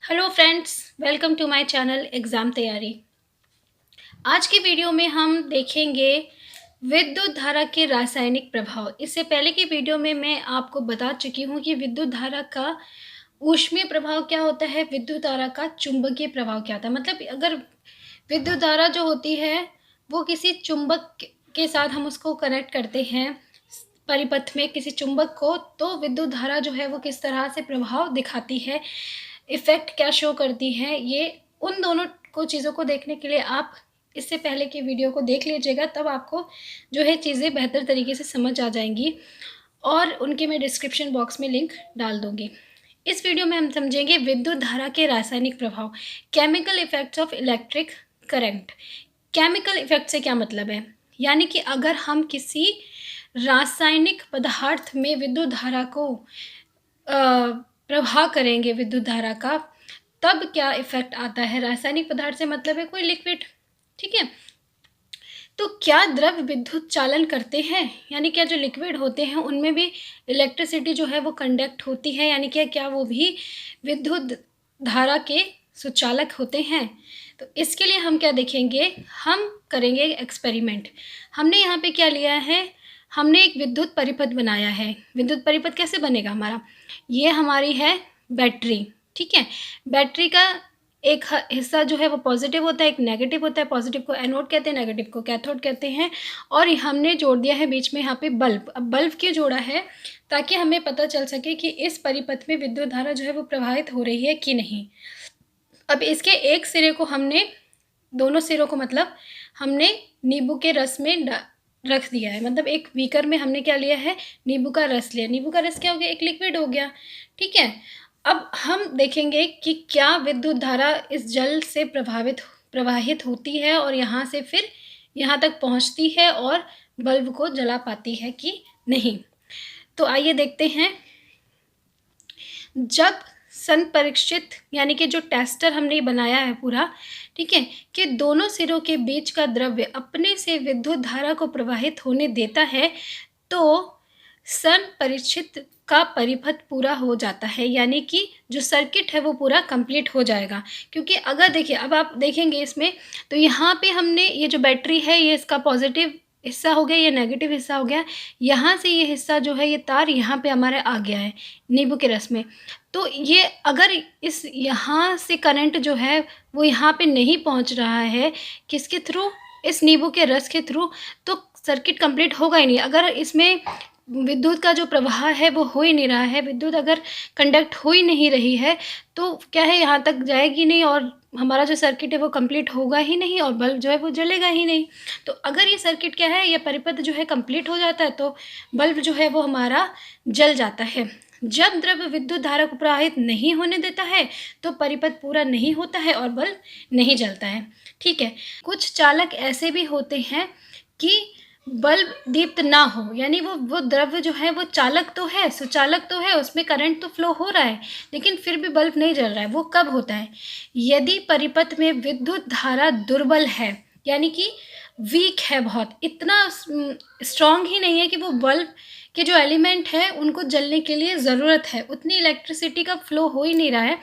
Hello friends, welcome to my channel exam तैयारी। आज की वीडियो में हम देखेंगे विद्युत धारा के रासायनिक प्रभाव। इससे पहले की वीडियो में मैं आपको बता चुकी हूँ कि विद्युत धारा का ऊष्मीय प्रभाव क्या होता है, विद्युत धारा का चुंबकीय प्रभाव क्या होता है। मतलब अगर विद्युत धारा जो होती है वो किसी चुंबक के साथ हम उसको कनेक्ट करते हैं परिपथ में किसी चुंबक को, तो विद्युत धारा जो है वो किस तरह से प्रभाव दिखाती है, इफ़ेक्ट क्या शो करती है। ये उन दोनों को चीज़ों को देखने के लिए आप इससे पहले की वीडियो को देख लीजिएगा, तब आपको जो है चीज़ें बेहतर तरीके से समझ आ जाएंगी और उनके मैं डिस्क्रिप्शन बॉक्स में लिंक डाल दूँगी। इस वीडियो में हम समझेंगे विद्युत धारा के रासायनिक प्रभाव, chemical effects of electric current. Chemical effect से क्या मतलब है, यानी कि अगर हम किसी रासायनिक पदार्थ में विद्युत धारा को प्रवाह करेंगे विद्युत धारा का, तब क्या इफ़ेक्ट आता है। रासायनिक पदार्थ से मतलब है कोई लिक्विड, ठीक है। तो क्या द्रव विद्युत चालन करते हैं, यानी क्या जो लिक्विड होते हैं उनमें भी इलेक्ट्रिसिटी जो है वो कंडक्ट होती है, यानी क्या वो भी विद्युत धारा के सुचालक होते हैं। तो इसके लिए हम क्या देखेंगे, हम करेंगे एक्सपेरिमेंट। हमने यहाँ पे क्या लिया है, हमने एक विद्युत परिपथ बनाया है। विद्युत परिपथ कैसे बनेगा हमारा, ये हमारी है बैटरी, ठीक है। बैटरी का एक हिस्सा जो है वो पॉजिटिव होता है, एक नेगेटिव होता है। पॉजिटिव को एनोड कहते हैं, नेगेटिव को कैथोड कहते हैं। और हमने जोड़ दिया है बीच में यहाँ पे बल्ब। अब बल्ब क्यों जोड़ा है, ताकि हमें पता चल सके कि इस परिपथ में विद्युत धारा जो है वो प्रवाहित हो रही है कि नहीं। अब इसके एक सिरे को हमने, दोनों सिरों को मतलब हमने नींबू के रस में रख दिया है। मतलब एक बीकर में हमने क्या लिया है, नींबू का रस लिया। नींबू का रस क्या हो गया, एक लिक्विड हो गया, ठीक है। अब हम देखेंगे कि क्या विद्युत धारा इस जल से प्रवाहित होती है और यहाँ से फिर यहाँ तक पहुँचती है और बल्ब को जला पाती है कि नहीं। तो आइए देखते हैं। जब संपरीक्षित, यानी कि जो टेस्टर हमने बनाया है पूरा, ठीक है, कि दोनों सिरों के बीच का द्रव्य अपने से विद्युत धारा को प्रवाहित होने देता है, तो संपरीक्षित का परिपथ पूरा हो जाता है, यानी कि जो सर्किट है वो पूरा कंप्लीट हो जाएगा। क्योंकि अगर देखिए, अब आप देखेंगे इसमें, तो यहाँ पे हमने ये जो बैटरी है ये इसका पॉजिटिव हिस्सा हो गया, ये नेगेटिव हिस्सा हो गया। यहाँ से ये हिस्सा जो है, ये तार यहाँ पे हमारे आ गया है नींबू के रस में। तो ये अगर इस यहाँ से करंट जो है वो यहाँ पे नहीं पहुँच रहा है, किसके थ्रू, इस नींबू के रस के थ्रू, तो सर्किट कंप्लीट होगा ही नहीं। अगर इसमें विद्युत का जो प्रवाह है वो हो ही नहीं रहा है, विद्युत अगर कंडक्ट हो ही नहीं रही है, तो क्या है, यहाँ तक जाएगी नहीं और हमारा जो सर्किट है वो कंप्लीट होगा ही नहीं और बल्ब जो है वो जलेगा ही नहीं। तो अगर ये सर्किट क्या है, ये परिपथ जो है कंप्लीट हो जाता है, तो बल्ब जो है वो हमारा जल जाता है। जब द्रव्य विद्युत धारा को प्रवाहित नहीं होने देता है, तो परिपथ पूरा नहीं होता है और बल्ब नहीं जलता है, ठीक है। कुछ चालक ऐसे भी होते हैं कि बल्ब दीप्त ना हो, यानी वो द्रव्य जो है वो चालक तो है, सुचालक तो है, उसमें करंट तो फ्लो हो रहा है, लेकिन फिर भी बल्ब नहीं जल रहा है। वो कब होता है, यदि परिपथ में विद्युत धारा दुर्बल है, यानी कि वीक है, बहुत इतना स्ट्रांग ही नहीं है कि वो बल्ब के जो एलिमेंट है उनको जलने के लिए ज़रूरत है, उतनी इलेक्ट्रिसिटी का फ्लो हो ही नहीं रहा है,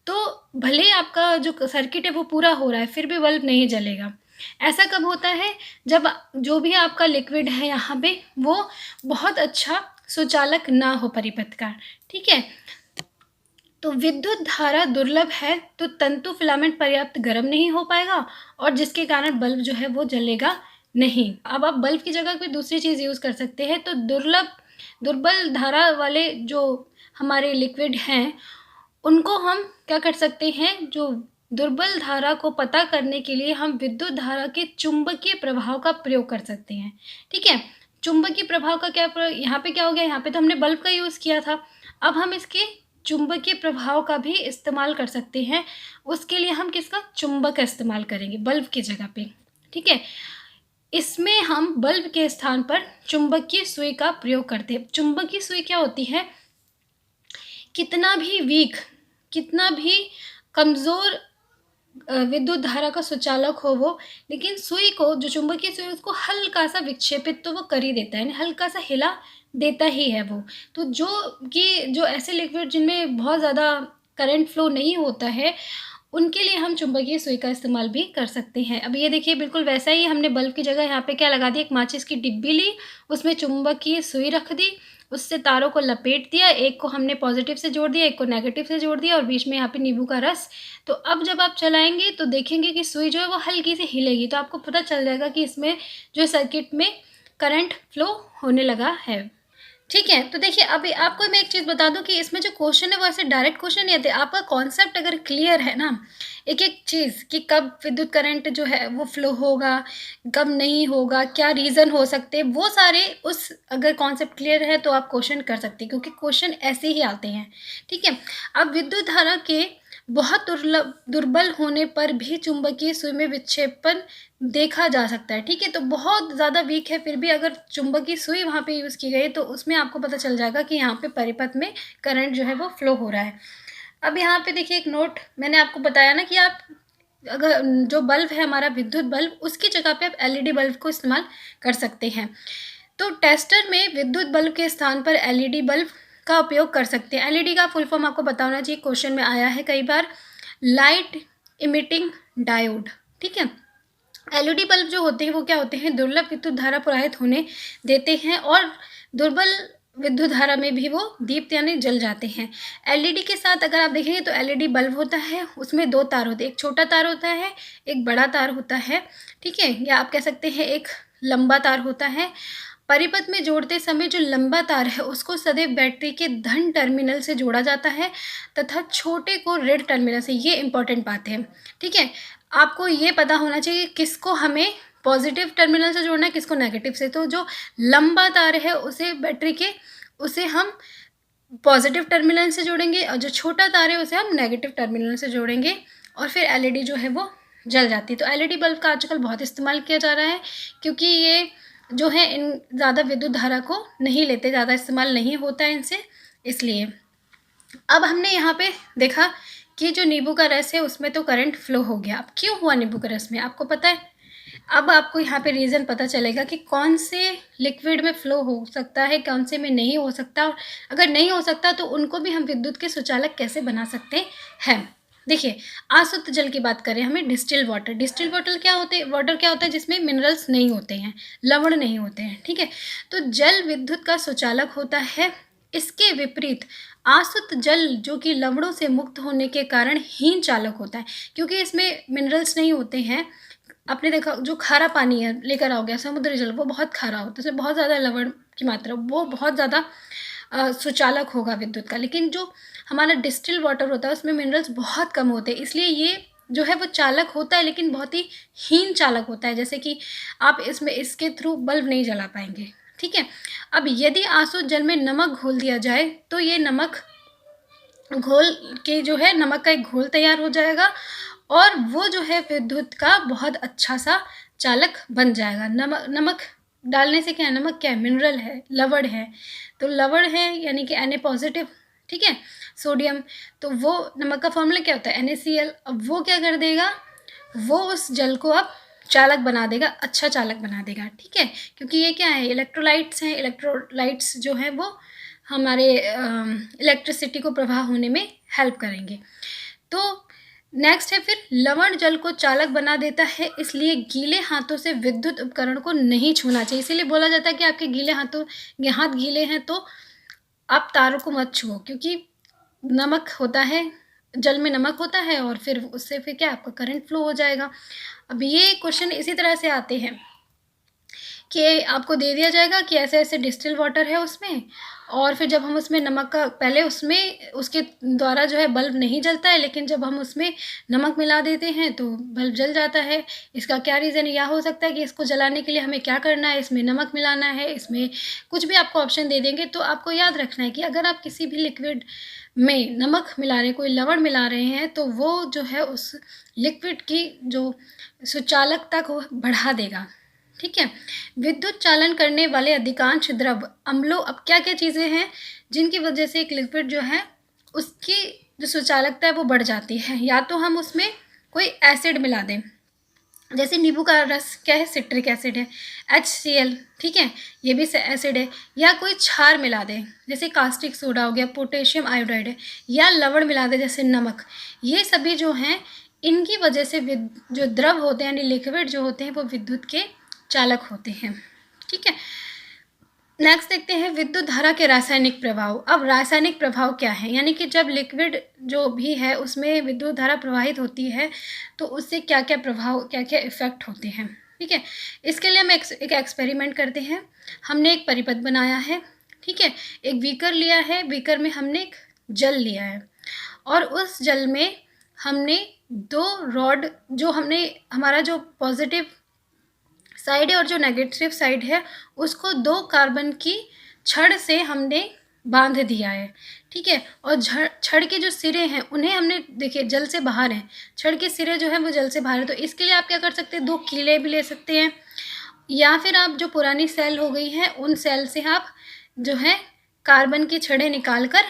तो भले आपका जो सर्किट है वो पूरा हो रहा है, फिर भी बल्ब नहीं जलेगा। ऐसा कब होता है, जब जो भी आपका लिक्विड है यहाँ पे वो बहुत अच्छा सुचालक ना हो परिपथ का, ठीक है। तो विद्युत धारा दुर्लभ है, तो तंतु फिलामेंट पर्याप्त गर्म नहीं हो पाएगा और जिसके कारण बल्ब जो है वो जलेगा नहीं। अब आप बल्ब की जगह कोई दूसरी चीज़ यूज़ कर सकते हैं। तो दुर्बल धारा वाले जो हमारे लिक्विड हैं, उनको हम क्या कर सकते हैं, जो दुर्बल धारा को पता करने के लिए हम विद्युत धारा के चुंबकीय प्रभाव का प्रयोग कर सकते हैं, ठीक है। चुंबकीय प्रभाव का क्या यहाँ पे क्या हो गया, यहाँ पे तो हमने बल्ब का यूज़ किया था, अब हम इसके चुंबकीय प्रभाव का भी इस्तेमाल कर सकते हैं। उसके लिए हम किसका, चुंबक का इस्तेमाल करेंगे बल्ब की जगह पे, ठीक है। इसमें हम बल्ब के स्थान पर चुंबकीय सुई का प्रयोग करते हैं। चुंबकीय सुई क्या होती है, कितना भी वीक, कितना भी कमज़ोर विद्युत धारा का सुचालक हो वो, लेकिन सुई को, जो चुंबकीय सुई, उसको हल्का सा विक्षेपित तो वो कर ही देता है, यानी हल्का सा हिला देता ही है वो। तो जो ऐसे लिक्विड जिनमें बहुत ज़्यादा करंट फ्लो नहीं होता है, उनके लिए हम चुंबकीय सुई का इस्तेमाल भी कर सकते हैं। अब ये देखिए बिल्कुल वैसा ही हमने बल्ब की जगह यहाँ पे क्या लगा दिया, एक माचिस की डिब्बी ली, उसमें चुंबकीय सुई रख दी, उससे तारों को लपेट दिया, एक को हमने पॉजिटिव से जोड़ दिया, एक को नेगेटिव से जोड़ दिया और बीच में यहाँ पे नींबू का रस। तो अब जब आप चलाएंगे तो देखेंगे कि सुई जो है वो हल्की सी हिलेगी, तो आपको पता चल जाएगा कि इसमें जो सर्किट में करंट फ्लो होने लगा है। ठीक है, तो देखिए अभी आपको मैं एक चीज़ बता दूं कि इसमें जो क्वेश्चन है वो ऐसे डायरेक्ट क्वेश्चन नहीं आते। आपका कॉन्सेप्ट अगर क्लियर है ना, एक एक चीज़ कि कब विद्युत करंट जो है वो फ्लो होगा, कब नहीं होगा, क्या रीज़न हो सकते हैं, वो सारे उस अगर कॉन्सेप्ट क्लियर है तो आप क्वेश्चन कर सकते हैं, क्योंकि क्वेश्चन ऐसे ही आते हैं। ठीक है, अब विद्युत धारा के बहुत दुर्बल होने पर भी चुंबकीय सुई में विक्षेपण देखा जा सकता है। ठीक है, तो बहुत ज़्यादा वीक है फिर भी अगर चुंबकीय सुई वहाँ पे यूज़ की गई तो उसमें आपको पता चल जाएगा कि यहाँ पे परिपथ में करंट जो है वो फ्लो हो रहा है। अब यहाँ पे देखिए एक नोट, मैंने आपको बताया ना कि आप अगर जो बल्ब है हमारा विद्युत बल्ब, उसकी जगह पे आप एलईडी बल्ब को इस्तेमाल कर सकते हैं। तो टेस्टर में विद्युत बल्ब के स्थान पर एलईडी बल्ब का उपयोग कर सकते हैं। एलईडी का फुल फॉर्म आपको पता होना चाहिए, क्वेश्चन में आया है कई बार, लाइट इमिटिंग डायोड। ठीक है, एलईडी बल्ब जो होते हैं वो क्या होते हैं, दुर्लभ विद्युत धारा प्रवाहित होने देते हैं और दुर्बल विद्युत धारा में भी वो दीप्त यानी जल जाते हैं। एलईडी के साथ अगर आप देखेंगे तो एलईडी बल्ब होता है, उसमें दो तार होते हैं, एक छोटा तार होता है, एक बड़ा तार होता है। ठीक है, या आप कह सकते हैं एक लंबा तार होता है। परिपथ में जोड़ते समय जो लंबा तार है उसको सदैव बैटरी के धन टर्मिनल से जोड़ा जाता है तथा छोटे को ऋण टर्मिनल से। ये इंपॉर्टेंट बात है। ठीक है, आपको ये पता होना चाहिए किसको हमें पॉजिटिव टर्मिनल से जोड़ना है, किसको नेगेटिव से। तो जो लंबा तार है उसे बैटरी के, उसे हम पॉजिटिव टर्मिनल से जोड़ेंगे और जो छोटा तार है उसे हम नेगेटिव टर्मिनल से जोड़ेंगे और फिर एलईडी जो है वो जल जाती है। तो एलईडी बल्ब का आजकल बहुत इस्तेमाल किया जा रहा है, क्योंकि ये जो है इन ज़्यादा विद्युत धारा को नहीं लेते, ज़्यादा इस्तेमाल नहीं होता है इनसे, इसलिए। अब हमने यहाँ पे देखा कि जो नींबू का रस है उसमें तो करंट फ्लो हो गया। अब क्यों हुआ नींबू का रस में, आपको पता है। अब आपको यहाँ पे रीज़न पता चलेगा कि कौन से लिक्विड में फ़्लो हो सकता है, कौन से में नहीं हो सकता, और अगर नहीं हो सकता तो उनको भी हम विद्युत के सुचालक कैसे बना सकते हैं। देखिए, अशुद्ध जल की बात करें, हमें डिस्टिल वाटर, डिस्टिल वाटर क्या होते हैं, वाटर क्या होता है जिसमें मिनरल्स नहीं होते हैं, लवण नहीं होते हैं। ठीक है, तो जल विद्युत का सुचालक होता है। इसके विपरीत अशुद्ध जल जो कि लवणों से मुक्त होने के कारण हीन चालक होता है, क्योंकि इसमें मिनरल्स नहीं होते हैं। आपने देखा जो खारा पानी है लेकर आओगे समुद्री जल, वो बहुत खारा होता है, उसमें बहुत ज़्यादा लवण की मात्रा, वो बहुत ज़्यादा सुचालक होगा विद्युत का। लेकिन जो हमारा डिस्टिल वाटर होता है उसमें मिनरल्स बहुत कम होते हैं, इसलिए ये जो है वो चालक होता है लेकिन बहुत ही हीन चालक होता है। जैसे कि आप इसमें इसके थ्रू बल्ब नहीं जला पाएंगे। ठीक है, अब यदि अशुद्ध जल में नमक घोल दिया जाए तो ये नमक घोल के जो है नमक का एक घोल तैयार हो जाएगा और वो जो है विद्युत का बहुत अच्छा सा चालक बन जाएगा। नमक डालने से क्या है, नमक क्या है, मिनरल है, लवण है। तो लवण है यानी कि Na पॉजिटिव, ठीक है, सोडियम, तो वो नमक का फॉर्मूला क्या होता है NaCl। अब वो क्या कर देगा, वो उस जल को अब चालक बना देगा, अच्छा चालक बना देगा। ठीक है, क्योंकि ये क्या है, इलेक्ट्रोलाइट्स हैं। इलेक्ट्रोलाइट्स जो है वो हमारे इलेक्ट्रिसिटी को प्रवाह होने में हेल्प करेंगे। तो नेक्स्ट है फिर लवण जल को चालक बना देता है, इसलिए गीले हाथों से विद्युत उपकरण को नहीं छूना चाहिए। इसीलिए बोला जाता है कि आपके गीले हाथों, हाथ गीले हैं तो आप तारों को मत छुओ, क्योंकि नमक होता है, जल में नमक होता है और फिर उससे फिर क्या आपका करंट फ्लो हो जाएगा। अब ये क्वेश्चन इसी तरह से आते हैं कि आपको दे दिया जाएगा कि ऐसे ऐसे डिस्टिल वाटर है उसमें, और फिर जब हम उसमें नमक का, पहले उसमें उसके द्वारा जो है बल्ब नहीं जलता है, लेकिन जब हम उसमें नमक मिला देते हैं तो बल्ब जल जाता है। इसका क्या रीज़न यह हो सकता है कि इसको जलाने के लिए हमें क्या करना है, इसमें नमक मिलाना है, इसमें कुछ भी आपको ऑप्शन दे देंगे। तो आपको याद रखना है कि अगर आप किसी भी लिक्विड में नमक मिला रहे हैं, कोई लवण मिला रहे हैं, तो वो जो है उस लिक्विड की जो सुचालकता को बढ़ा देगा। ठीक है, विद्युत चालन करने वाले अधिकांश द्रव अम्लों, अब क्या क्या चीज़ें हैं जिनकी वजह से एक लिक्विड जो है उसकी जो सुचालकता है वो बढ़ जाती है। या तो हम उसमें कोई एसिड मिला दें, जैसे नींबू का रस क्या है, सिट्रिक एसिड है, HCl, ठीक है, ये भी एसिड है। या कोई क्षार मिला दे, जैसे कास्टिक सोडा हो गया, पोटेशियम आयोडाइड है, या लवण मिला दे जैसे नमक, ये सभी जो हैं इनकी वजह से जो द्रव होते हैं यानी लिक्विड जो होते हैं वो विद्युत के चालक होते हैं। ठीक है, नेक्स्ट देखते हैं विद्युत धारा के रासायनिक प्रभाव। अब रासायनिक प्रभाव क्या है, यानी कि जब लिक्विड जो भी है उसमें विद्युत धारा प्रवाहित होती है तो उससे क्या क्या प्रभाव, क्या क्या इफेक्ट होते हैं। ठीक है, इसके लिए हम एक एक्सपेरिमेंट करते हैं। हमने एक परिपथ बनाया है, ठीक है, एक बीकर लिया है, बीकर में हमने एक जल लिया है और उस जल में हमने 2 रॉड, जो हमने हमारा जो पॉजिटिव साइड है और जो नेगेटिव साइड है उसको 2 कार्बन की छड़ से हमने बांध दिया है। ठीक है, और छड़ के जो सिरे हैं उन्हें हमने, देखिए जल से बाहर हैं, छड़ के सिरे जो हैं वो जल से बाहर है, तो इसके लिए आप क्या कर सकते हैं, 2 कीले भी ले सकते हैं, या फिर आप जो पुरानी सेल हो गई है उन सेल से आप जो है कार्बन की छड़ें निकाल कर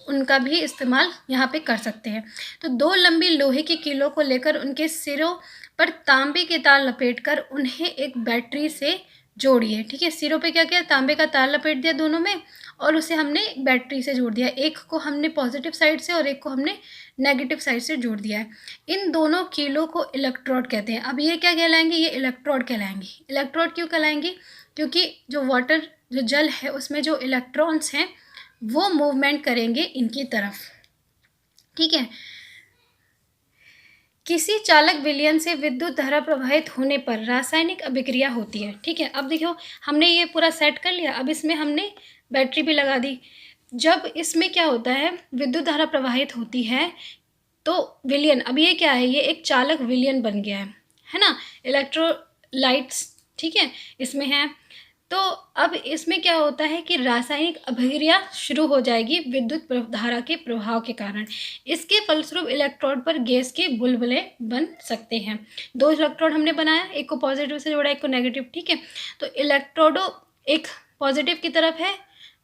उनका भी इस्तेमाल यहाँ पे कर सकते हैं। तो 2 लंबी लोहे की कीलों को लेकर उनके सिरों पर तांबे के तार लपेटकर उन्हें एक बैटरी से जोड़िए। ठीक है, सिरों पे क्या किया, तांबे का तार लपेट दिया दोनों में और उसे हमने बैटरी से जोड़ दिया। एक को हमने पॉजिटिव साइड से और एक को हमने नेगेटिव साइड से जोड़ दिया है। इन दोनों कीलों को इलेक्ट्रोड कहते हैं। अब ये क्या कहलाएंगे, ये इलेक्ट्रोड कहलाएंगे। इलेक्ट्रोड क्यों कहलाएंगे, क्योंकि जो वाटर, जो जल है उसमें जो इलेक्ट्रॉन्स हैं वो मूवमेंट करेंगे इनकी तरफ। ठीक है, किसी चालक विलयन से विद्युत धारा प्रवाहित होने पर रासायनिक अभिक्रिया होती है। ठीक है, अब देखो हमने ये पूरा सेट कर लिया, अब इसमें हमने बैटरी भी लगा दी। जब इसमें क्या होता है, विद्युत धारा प्रवाहित होती है तो विलयन, अब ये क्या है, ये एक चालक विलयन बन गया है ना, इलेक्ट्रोलाइट्स, ठीक है, इसमें है। तो अब इसमें क्या होता है कि रासायनिक अभिक्रिया शुरू हो जाएगी विद्युत धारा के प्रभाव के कारण। इसके फलस्वरूप इलेक्ट्रोड पर गैस के बुलबुले बन सकते हैं। 2 इलेक्ट्रोड हमने बनाया, एक को पॉजिटिव से जोड़ा, एक को नेगेटिव। ठीक है, तो इलेक्ट्रोडो एक पॉजिटिव की तरफ है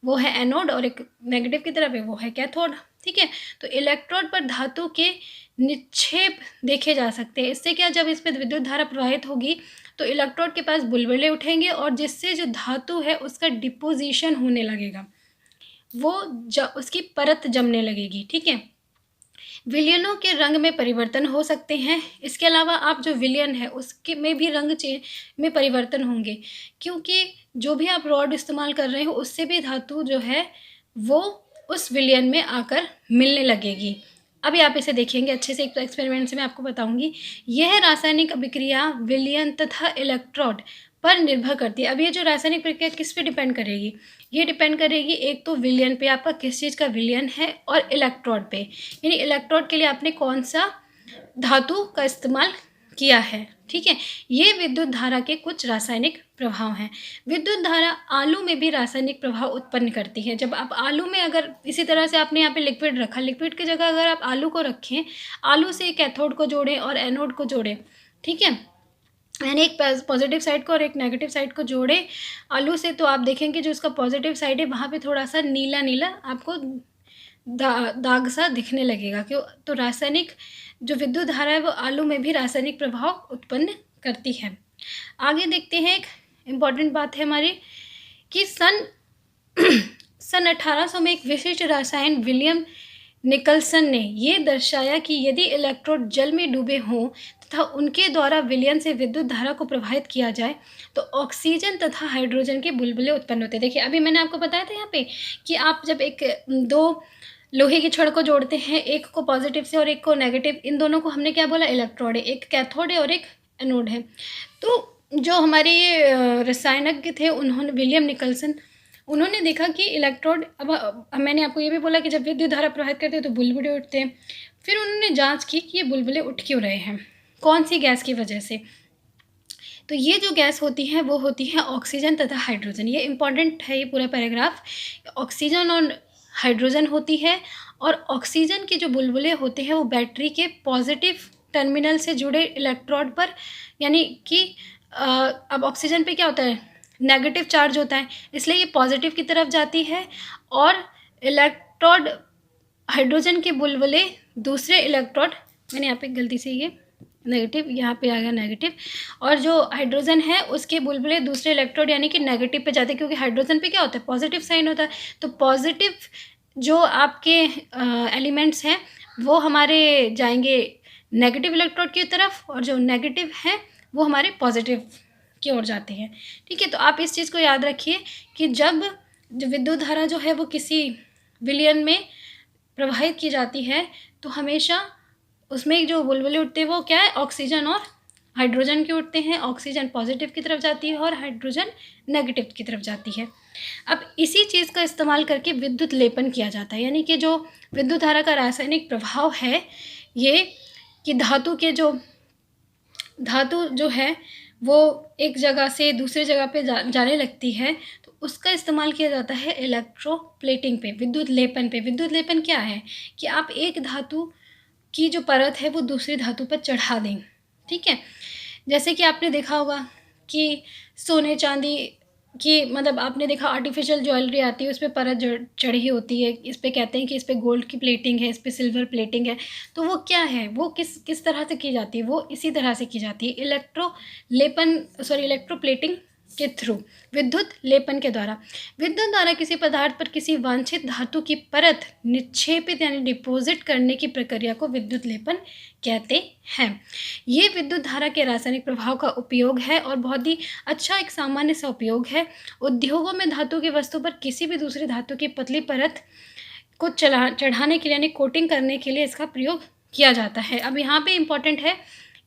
वो है एनोड और एक नेगेटिव की तरफ है वो है कैथोड। ठीक है, तो इलेक्ट्रोड पर धातु के निक्षेप देखे जा सकते हैं। इससे क्या, जब इस पर विद्युत धारा प्रवाहित होगी तो इलेक्ट्रोड के पास बुलबुले उठेंगे और जिससे जो धातु है उसका डिपोजिशन होने लगेगा, वो उसकी परत जमने लगेगी। ठीक है, विलयनों के रंग में परिवर्तन हो सकते हैं। इसके अलावा आप जो विलयन है उसके में भी रंग में परिवर्तन होंगे, क्योंकि जो भी आप रॉड इस्तेमाल कर रहे हो उससे भी धातु जो है वो उस विलयन में आकर मिलने लगेगी। अभी आप इसे देखेंगे अच्छे से, एक एक्सपेरिमेंट से मैं आपको बताऊंगी। यह रासायनिक अभिक्रिया विलयन तथा इलेक्ट्रोड पर निर्भर करती है। अब ये जो रासायनिक प्रक्रिया किस पे डिपेंड करेगी, ये डिपेंड करेगी एक तो विलयन पे, आपका किस चीज़ का विलयन है, और इलेक्ट्रोड पे, यानी इलेक्ट्रोड के लिए आपने कौन सा धातु का इस्तेमाल किया है। ठीक है, ये विद्युत धारा के कुछ रासायनिक प्रभाव हैं। विद्युत धारा आलू में भी रासायनिक प्रभाव उत्पन्न करती है। जब आप आलू में, अगर इसी तरह से आपने यहाँ पे लिक्विड रखा, लिक्विड की जगह अगर आप आलू को रखें, आलू से कैथोड को जोड़ें और एनोड को जोड़ें, ठीक है, यानी एक पॉजिटिव साइड को और एक नेगेटिव साइड को जोड़े आलू से, तो आप देखेंगे जो उसका पॉजिटिव साइड है वहाँ पे थोड़ा सा नीला नीला आपको दाग सा दिखने लगेगा। क्यों, तो रासायनिक जो विद्युत धारा है वो आलू में भी रासायनिक प्रभाव उत्पन्न करती है। आगे देखते हैं, एक इम्पॉर्टेंट बात है हमारी कि सन 1800 में एक विशिष्ट रसायन विलियम निकलसन ने ये दर्शाया कि यदि इलेक्ट्रोड जल में डूबे हों तथा उनके द्वारा विलयन से विद्युत धारा को प्रभावित किया जाए तो ऑक्सीजन तथा हाइड्रोजन के बुलबुले उत्पन्न होते हैं। देखिए अभी मैंने आपको बताया था यहाँ पे कि आप जब एक 2 लोहे की छड़ को जोड़ते हैं, एक को पॉजिटिव से और एक को नेगेटिव, इन दोनों को हमने क्या बोला, इलेक्ट्रोड है, एक कैथोड है और एक एनोड है। तो जो हमारे ये रसायनज्ञ थे उन्होंने, विलियम निकलसन, उन्होंने देखा कि इलेक्ट्रोड, अब मैंने आपको ये भी बोला कि जब विद्युत धारा प्रवाहित करते हैं तो बुलबुले उठते हैं। फिर उन्होंने जांच की कि ये बुलबुले उठ क्यों रहे हैं, कौन सी गैस की वजह से। तो ये जो गैस होती है वो होती है ऑक्सीजन तथा हाइड्रोजन। ये इंपॉर्टेंट है ये पूरा पैराग्राफ। ऑक्सीजन और हाइड्रोजन होती है, और ऑक्सीजन के जो बुलबुले होते हैं वो बैटरी के पॉजिटिव टर्मिनल से जुड़े इलेक्ट्रोड पर, यानी कि अब ऑक्सीजन पे क्या होता है, नेगेटिव चार्ज होता है, इसलिए ये पॉजिटिव की तरफ जाती है, और हाइड्रोजन के बुलबुले दूसरे इलेक्ट्रोड, मैंने यहाँ पे गलती से ये नेगेटिव, यहाँ पे आ गया नेगेटिव। और जो हाइड्रोजन है उसके बुलबुले दूसरे इलेक्ट्रोड यानी कि नेगेटिव पे जाते हैं, क्योंकि हाइड्रोजन पे क्या होता है, पॉजिटिव साइन होता है। तो पॉजिटिव जो आपके एलिमेंट्स हैं वो हमारे जाएंगे नेगेटिव इलेक्ट्रोड की तरफ, और जो नेगेटिव हैं वो हमारे पॉजिटिव की ओर जाते हैं। ठीक है, तो आप इस चीज़ को याद रखिए कि जब जो विद्युत धारा जो है वो किसी विलयन में प्रवाहित की जाती है तो हमेशा उसमें जो बुलबुले उठते हैं वो क्या है, ऑक्सीजन और हाइड्रोजन के उठते हैं। ऑक्सीजन पॉजिटिव की तरफ जाती है और हाइड्रोजन नेगेटिव की तरफ जाती है। अब इसी चीज़ का इस्तेमाल करके विद्युत लेपन किया जाता है, यानी कि जो विद्युत धारा का रासायनिक प्रभाव है ये कि धातु जो है वो एक जगह से दूसरी जगह पे जाने लगती है, तो उसका इस्तेमाल किया जाता है इलेक्ट्रोप्लेटिंग पे, विद्युत लेपन पे। विद्युत लेपन क्या है कि आप एक धातु की जो परत है वो दूसरी धातु पर चढ़ा दें। ठीक है, जैसे कि आपने देखा होगा कि सोने चांदी की, मतलब आपने देखा आर्टिफिशियल ज्वेलरी आती है उस पर परत चढ़ी होती है, इस पे कहते हैं कि इस पे गोल्ड की प्लेटिंग है, इस पे सिल्वर प्लेटिंग है। तो वो क्या है, वो किस तरह से की जाती है, वो इसी तरह से की जाती है इलेक्ट्रोप्लेटिंग के थ्रू, विद्युत लेपन के द्वारा। विद्युत द्वारा किसी पदार्थ पर किसी वांछित धातु की परत निक्षेपित यानी डिपॉजिट करने की प्रक्रिया को विद्युत लेपन कहते हैं। ये विद्युत धारा के रासायनिक प्रभाव का उपयोग है और बहुत ही अच्छा एक सामान्य सा उपयोग है। उद्योगों में धातु की वस्तु पर किसी भी दूसरी धातु की पतली परत को चढ़ाने के लिए यानी कोटिंग करने के लिए इसका प्रयोग किया जाता है। अब यहाँ पे इम्पॉर्टेंट है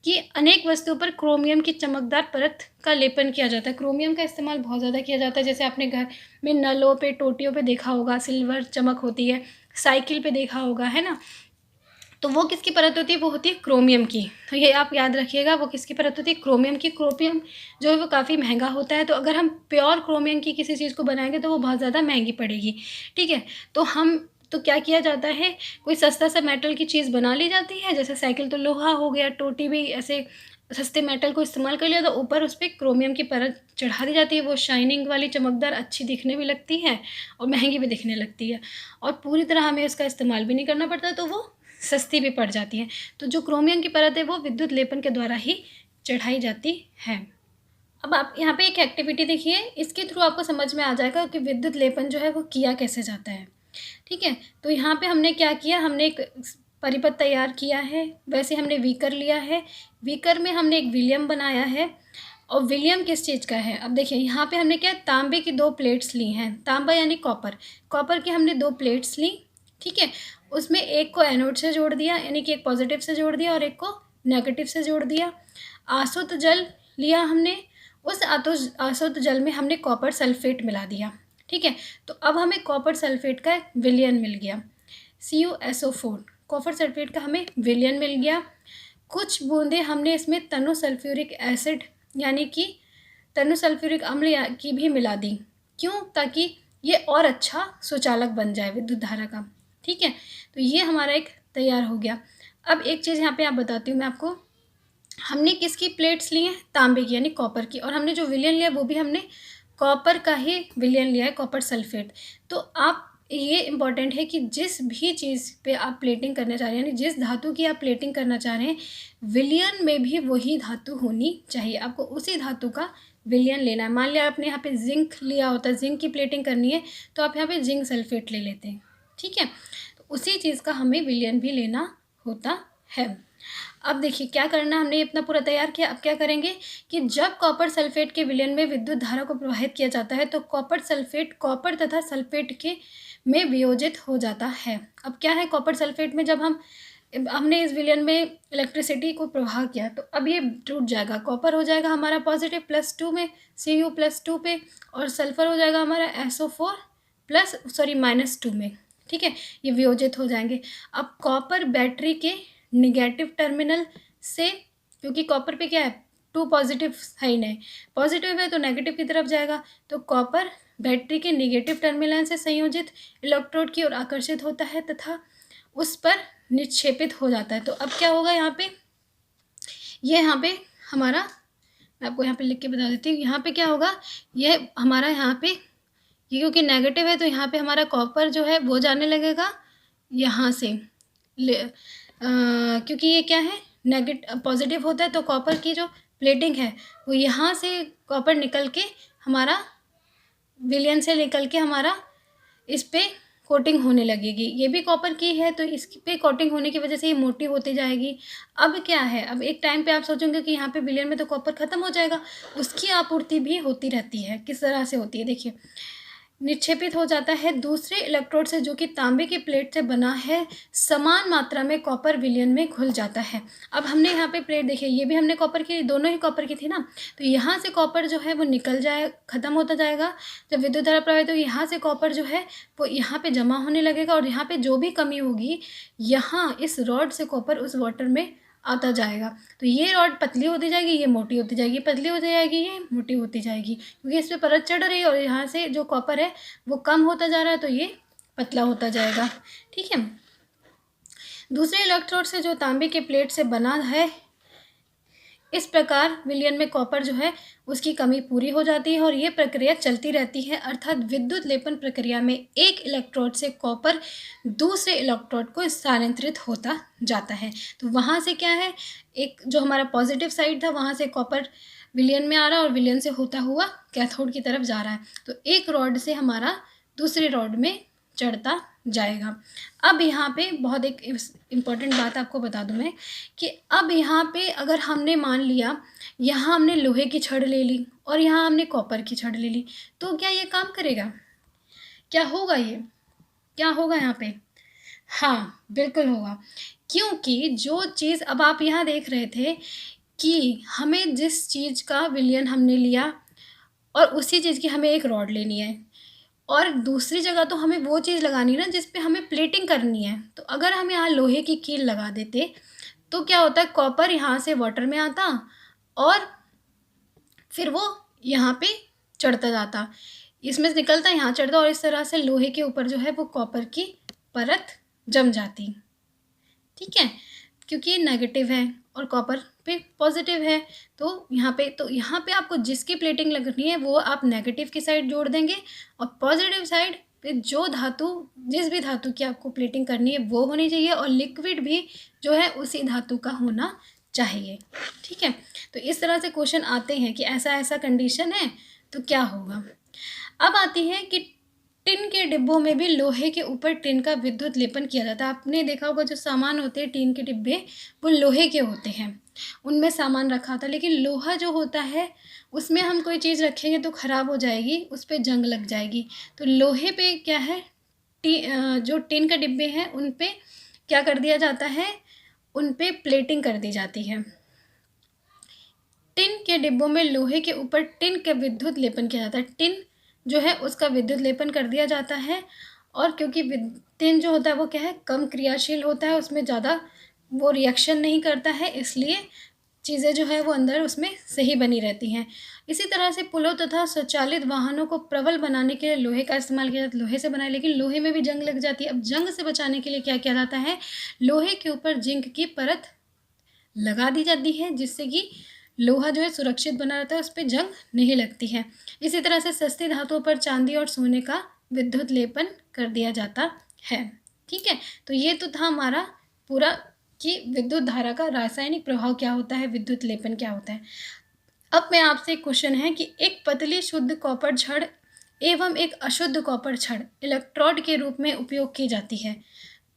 कि अनेक वस्तुओं पर क्रोमियम की चमकदार परत का लेपन किया जाता है। क्रोमियम का इस्तेमाल बहुत ज़्यादा किया जाता है, जैसे आपने घर में नलों पे, टोटियों पे देखा होगा सिल्वर चमक होती है, साइकिल पे देखा होगा, है ना। तो वो किसकी परत होती है, वो होती है क्रोमियम की। तो ये आप याद रखिएगा, वो किसकी परत होती है, क्रोमियम की। क्रोमियम जो है वो काफ़ी महंगा होता है, तो अगर हम प्योर क्रोमियम की किसी चीज़ को बनाएंगे तो वो बहुत ज़्यादा महंगी पड़ेगी। ठीक है, तो क्या किया जाता है, कोई सस्ता सा मेटल की चीज़ बना ली जाती है, जैसे साइकिल तो लोहा हो गया, टोटी भी ऐसे सस्ते मेटल को इस्तेमाल कर लिया, तो ऊपर उस पर क्रोमियम की परत चढ़ा दी जाती है। वो शाइनिंग वाली, चमकदार, अच्छी दिखने भी लगती है और महंगी भी दिखने लगती है, और पूरी तरह हमें उसका इस्तेमाल भी नहीं करना पड़ता, तो वो सस्ती भी पड़ जाती है। तो जो क्रोमियम की परत है वो विद्युत लेपन के द्वारा ही चढ़ाई जाती है। अब आप यहाँ पे एक एक्टिविटी देखिए, इसके थ्रू आपको समझ में आ जाएगा कि विद्युत लेपन जो है वो किया कैसे जाता है। ठीक है, तो यहाँ पे हमने क्या किया, हमने एक परिपथ तैयार किया है, वैसे हमने वीकर लिया है, वीकर में हमने एक विलियम बनाया है। और विलियम किस चीज़ का है, अब देखिए यहाँ पे हमने क्या, तांबे की 2 प्लेट्स ली हैं, तांबा यानी कॉपर की हमने 2 प्लेट्स ली। ठीक है, उसमें एक को एनोड से जोड़ दिया, यानी कि एक पॉजिटिव से जोड़ दिया और एक को नेगेटिव से जोड़ दिया। आसुत जल लिया हमने, उस आसुत जल में हमने कॉपर सल्फेट मिला दिया। ठीक है, तो अब हमें कॉपर सल्फेट का विलयन मिल गया, CuSO4, कॉपर सल्फेट का हमें विलयन मिल गया। कुछ बूंदें हमने इसमें तनु सल्फ्यूरिक एसिड यानी कि तनु सल्फ्यूरिक अम्ल की भी मिला दी। क्यों, ताकि ये और अच्छा सुचालक बन जाए विद्युत धारा का। ठीक है, तो ये हमारा एक तैयार हो गया। अब एक चीज़ यहाँ पे आप बताती हूँ मैं आपको, हमने किसकी प्लेट्स ली हैं, तांबे की यानी कॉपर की, और हमने जो विलयन लिया वो भी हमने कॉपर का ही विलयन लिया है, कॉपर सल्फेट। तो आप ये इम्पॉर्टेंट है कि जिस भी चीज़ पे आप प्लेटिंग करना चाह रहे हैं, यानी जिस धातु की आप प्लेटिंग करना चाह रहे हैं, विलयन में भी वही धातु होनी चाहिए, आपको उसी धातु का विलयन लेना है। मान लिया आपने यहाँ पे जिंक लिया होता है, जिंक की प्लेटिंग करनी है तो आप यहाँ पे जिंक सल्फेट ले लेते हैं। ठीक है, तो उसी चीज़ का हमें विलयन भी लेना होता है। अब देखिए क्या करना, हमने अपना पूरा तैयार किया। अब क्या करेंगे कि जब कॉपर सल्फेट के विलयन में विद्युत धारा को प्रवाहित किया जाता है तो कॉपर सल्फेट कॉपर तथा सल्फेट के में वियोजित हो जाता है। अब क्या है, कॉपर सल्फेट में जब हमने इस विलयन में इलेक्ट्रिसिटी को प्रवाह किया तो अब ये टूट जाएगा, कॉपर हो जाएगा हमारा पॉजिटिव +2 में, Cu+2 पे, और सल्फर हो जाएगा हमारा SO4 -2 में। ठीक है, ये वियोजित हो जाएंगे। अब कॉपर बैटरी के निगेटिव टर्मिनल से, क्योंकि कॉपर पे क्या है, 2 पॉजिटिव साइन है, पॉजिटिव है तो नेगेटिव की तरफ जाएगा, तो कॉपर बैटरी के निगेटिव टर्मिनल से संयोजित इलेक्ट्रोड की ओर आकर्षित होता है तथा उस पर निक्षेपित हो जाता है। तो अब क्या होगा यहाँ पे, ये यहाँ पे हमारा, मैं आपको यहाँ पे लिख के बता देती हूँ, यहाँ पे क्या होगा, ये हमारा यहाँ पे ये क्योंकि नेगेटिव है तो यहाँ पे हमारा कॉपर जो है वो जाने लगेगा यहाँ से क्योंकि ये क्या है, पॉजिटिव होता है तो कॉपर की जो प्लेटिंग है वो यहाँ से कॉपर निकल के हमारा विलयन से निकल के हमारा इस पे कोटिंग होने लगेगी। ये भी कॉपर की है तो इस पे कोटिंग होने की वजह से ये मोटी होती जाएगी। अब क्या है, अब एक टाइम पे आप सोचेंगे कि यहाँ पे विलयन में तो कॉपर ख़त्म हो जाएगा, उसकी आपूर्ति भी होती रहती है। किस तरह से होती है देखिए, निक्षेपित हो जाता है दूसरे इलेक्ट्रोड से जो कि तांबे की प्लेट से बना है, समान मात्रा में कॉपर विलयन में घुल जाता है। अब हमने यहाँ पे प्लेट देखिए, ये भी हमने कॉपर की, दोनों ही कॉपर की थी ना, तो यहाँ से कॉपर जो है वो निकल जाए, ख़त्म होता जाएगा। जब विद्युत धारा प्रवाहित तो यहाँ से कॉपर जो है वो यहाँ पे जमा होने लगेगा और यहाँ पे जो भी कमी होगी, यहाँ इस रॉड से कॉपर उस वाटर में आता जाएगा। तो ये रॉड पतली होती जाएगी, ये मोटी होती जाएगी, पतली होती जाएगी, ये मोटी होती जाएगी, क्योंकि इस पर परत चढ़ रही है और यहाँ से जो कॉपर है वो कम होता जा रहा है तो ये पतला होता जाएगा। ठीक है, दूसरे इलेक्ट्रोड से जो तांबे के प्लेट से बना है, इस प्रकार विलयन में कॉपर जो है उसकी कमी पूरी हो जाती है और ये प्रक्रिया चलती रहती है। अर्थात विद्युत लेपन प्रक्रिया में एक इलेक्ट्रोड से कॉपर दूसरे इलेक्ट्रोड को स्थानांतरित होता जाता है। तो वहाँ से क्या है, एक जो हमारा पॉजिटिव साइड था वहाँ से कॉपर विलयन में आ रहा है और विलयन से होता हुआ कैथोड की तरफ जा रहा है। तो एक रॉड से हमारा दूसरे रॉड में चढ़ता जाएगा। अब यहाँ पे बहुत एक इम्पॉर्टेंट बात आपको बता दूँ मैं कि अब यहाँ पे अगर हमने मान लिया यहाँ हमने लोहे की छड़ ले ली और यहाँ हमने कॉपर की छड़ ले ली, तो क्या ये काम करेगा? क्या होगा? ये क्या होगा यहाँ पे? हाँ बिल्कुल होगा, क्योंकि जो चीज़ अब आप यहाँ देख रहे थे कि हमें जिस चीज़ का विलयन हमने लिया और उसी चीज़ की हमें एक रॉड लेनी है और दूसरी जगह तो हमें वो चीज़ लगानी है ना जिस पे हमें प्लेटिंग करनी है। तो अगर हम यहाँ लोहे की कील लगा देते तो क्या होता है, कॉपर यहाँ से वाटर में आता और फिर वो यहाँ पे चढ़ता जाता, इसमें से निकलता यहाँ चढ़ता और इस तरह से लोहे के ऊपर जो है वो कॉपर की परत जम जाती। ठीक है, क्योंकि ये नेगेटिव है और कॉपर पे पॉजिटिव है, तो यहाँ पे आपको जिसकी प्लेटिंग लगनी है वो आप नेगेटिव की साइड जोड़ देंगे और पॉजिटिव साइड पे जो धातु, जिस भी धातु की आपको प्लेटिंग करनी है वो होनी चाहिए और लिक्विड भी जो है उसी धातु का होना चाहिए। ठीक है, तो इस तरह से क्वेश्चन आते हैं कि ऐसा ऐसा कंडीशन है तो क्या होगा। अब आती है कि टिन के डिब्बों में भी लोहे के ऊपर टिन का विद्युत लेपन किया जाता है। आपने देखा होगा जो सामान होते हैं टिन के डिब्बे वो लोहे के होते हैं, उनमें सामान रखा होता है, लेकिन लोहा जो होता है उसमें हम कोई चीज़ रखेंगे तो ख़राब हो जाएगी, उस पर जंग लग जाएगी। तो लोहे पे क्या है, जो टिन के डिब्बे हैं उन पे क्या कर दिया जाता है, उन पे प्लेटिंग कर दी जाती है। टिन के डिब्बों में लोहे के ऊपर टिन का विद्युत लेपन किया जाता है। टिन जो है उसका विद्युत लेपन कर दिया जाता है और क्योंकि टिन जो होता है वो क्या है, कम क्रियाशील होता है, उसमें ज़्यादा वो रिएक्शन नहीं करता है, इसलिए चीज़ें जो है वो अंदर उसमें सही बनी रहती हैं। इसी तरह से पुलों तथा स्वचालित वाहनों को प्रबल बनाने के लिए लोहे का इस्तेमाल किया जाता है। लोहे से बनाए, लेकिन लोहे में भी जंग लग जाती है। अब जंग से बचाने के लिए क्या किया जाता है, लोहे के ऊपर जिंक की परत लगा दी जाती है जिससे कि लोहा जो है सुरक्षित बना रहता है, उस पर जंग नहीं लगती है। इसी तरह से सस्ती धातुओं पर चांदी और सोने का विद्युत लेपन कर दिया जाता है। ठीक है, तो ये तो था हमारा पूरा कि विद्युत धारा का रासायनिक प्रभाव क्या होता है, विद्युत लेपन क्या होता है। अब मैं आपसे एक क्वेश्चन है कि एक पतली शुद्ध कॉपर छड़ एवं एक अशुद्ध कॉपर छड़ इलेक्ट्रोड के रूप में उपयोग की जाती है।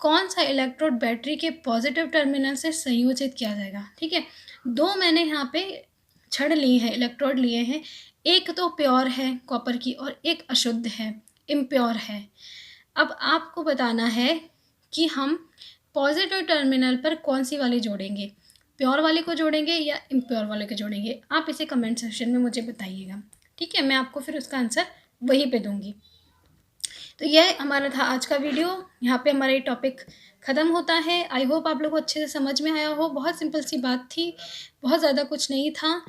कौन सा इलेक्ट्रोड बैटरी के पॉजिटिव टर्मिनल से संयोजित किया जाएगा? ठीक है, दो मैंने यहाँ पे छड़ लिए हैं, इलेक्ट्रोड लिए हैं, एक तो प्योर है कॉपर की और एक अशुद्ध है, इम्प्योर है। अब आपको बताना है कि हम पॉजिटिव टर्मिनल पर कौन सी वाली जोड़ेंगे, प्योर वाले को जोड़ेंगे या इम्प्योर वाले को जोड़ेंगे। आप इसे कमेंट सेक्शन में मुझे बताइएगा। ठीक है, मैं आपको फिर उसका आंसर वहीं पे दूंगी। तो यह हमारा था आज का वीडियो, यहाँ पे हमारा ये टॉपिक ख़त्म होता है। आई होप आप लोगों को अच्छे से समझ में आया हो। बहुत सिंपल सी बात थी, बहुत ज़्यादा कुछ नहीं था,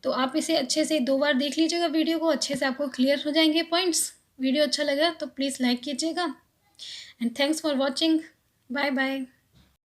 तो आप इसे अच्छे से 2 बार देख लीजिएगा वीडियो को, अच्छे से आपको क्लियर हो जाएंगे पॉइंट्स। वीडियो अच्छा लगा तो प्लीज़ लाइक कीजिएगा and thanks for watching. Bye bye.